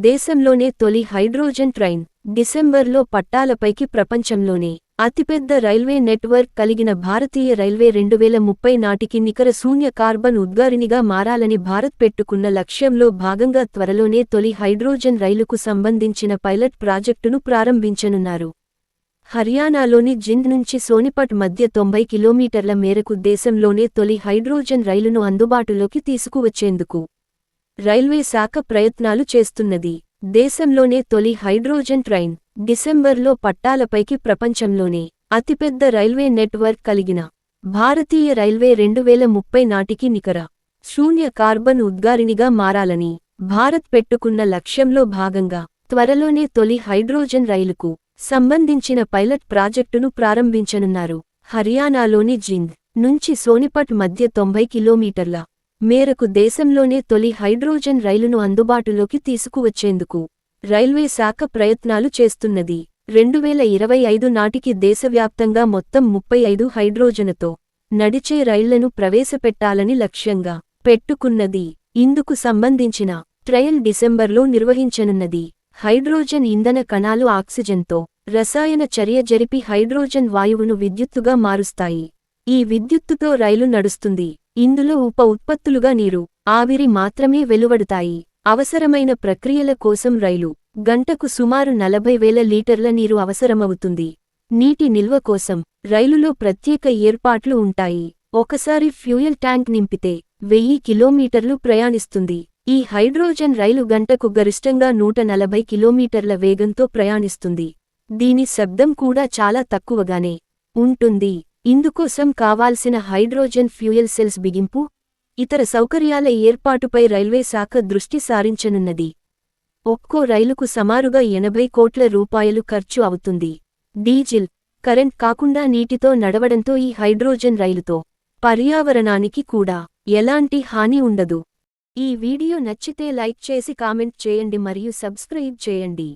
దేశంలోనే తొలి hydrogen train డిసెంబర్లో పట్టాలపైకి. ప్రపంచంలోనే అతిపెద్ద రైల్వే నెట్వర్క్ కలిగిన భారతీయ రైల్వే 2030 నాటికి నికర శూన్య కార్బన్ ఉద్గారిణిగా మారాలని భారత్ పెట్టుకున్న లక్ష్యంలో భాగంగా త్వరలోనే తొలి హైడ్రోజన్ రైలుకు సంబంధించిన పైలట్ ప్రాజెక్టును ప్రారంభించనున్నారు. హర్యానాలోని జింద్ నుంచి సోనిపట్ మధ్య 90 కిలోమీటర్ల మేరకు దేశంలోనే తొలి హైడ్రోజన్ రైలును అందుబాటులోకి తీసుకువచ్చేందుకు రైల్వే శాఖ ప్రయత్నాలు చేస్తున్నది. దేశంలోనే తొలి హైడ్రోజన్ ట్రైన్ డిసెంబర్లో పట్టాలపైకి. ప్రపంచంలోనే అతిపెద్ద రైల్వే నెట్వర్క్ కలిగిన భారతీయ రైల్వే 2030 నాటికి నికర శూన్య కార్బన్ ఉద్గారిణిగా మారాలని భారత్ పెట్టుకున్న లక్ష్యంలో భాగంగా త్వరలోనే తొలి హైడ్రోజన్ రైలుకు సంబంధించిన పైలట్ ప్రాజెక్టును ప్రారంభించనున్నారు. హర్యానాలోని జింద్ నుంచి సోనిపట్ మధ్య 90 కిలోమీటర్ల మేరకు దేశంలోనే తొలి హైడ్రోజన్ రైలును అందుబాటులోకి తీసుకువచ్చేందుకు రైల్వే శాఖ ప్రయత్నాలు చేస్తున్నది. 2025 నాటికి దేశవ్యాప్తంగా మొత్తం 35 హైడ్రోజన్తో నడిచే రైళ్లను ప్రవేశపెట్టాలని లక్ష్యంగా పెట్టుకున్నది. ఇందుకు సంబంధించిన ట్రయల్ డిసెంబర్లో నిర్వహించనున్నది. హైడ్రోజన్ ఇంధన కణాలు ఆక్సిజన్తో రసాయన చర్య జరిపి హైడ్రోజన్ వాయువును విద్యుత్తుగా మారుస్తాయి. ఈ విద్యుత్తుతో రైలు నడుస్తుంది. ఇందులో ఉప ఉత్పత్తులుగా నీరు, ఆవిరి మాత్రమే వెలువడతాయి. అవసరమైన ప్రక్రియల కోసం రైలు గంటకు సుమారు 40,000 లీటర్ల నీరు అవసరమవుతుంది. నీటి నిల్వ కోసం రైలులో ప్రత్యేక ఏర్పాట్లు ఉంటాయి. ఒకసారి ఫ్యూయల్ ట్యాంక్ నింపితే 1000 కిలోమీటర్లు ప్రయాణిస్తుంది. ఈ హైడ్రోజన్ రైలు గంటకు గరిష్టంగా 140 కిలోమీటర్ల వేగంతో ప్రయాణిస్తుంది. దీని శబ్దం కూడా చాలా తక్కువగానే ఉంటుంది. ఇందుకోసం కావాల్సిన హైడ్రోజన్ ఫ్యూయల్ సెల్స్ బిగింపు, ఇతర సౌకర్యాల ఏర్పాటుపై రైల్వే శాఖ దృష్టి సారించనున్నది. ఒక్కో రైలుకు సుమారుగా 80 కోట్ల రూపాయలు ఖర్చు అవుతుంది. డీజిల్, కరెంట్ కాకుండా నీటితో నడవడంతో ఈ హైడ్రోజన్ రైలుతో పర్యావరణానికి కూడా ఎలాంటి హాని ఉండదు. ఈ వీడియో నచ్చితే లైక్ చేసి కామెంట్ చేయండి మరియు సబ్స్క్రైబ్ చేయండి.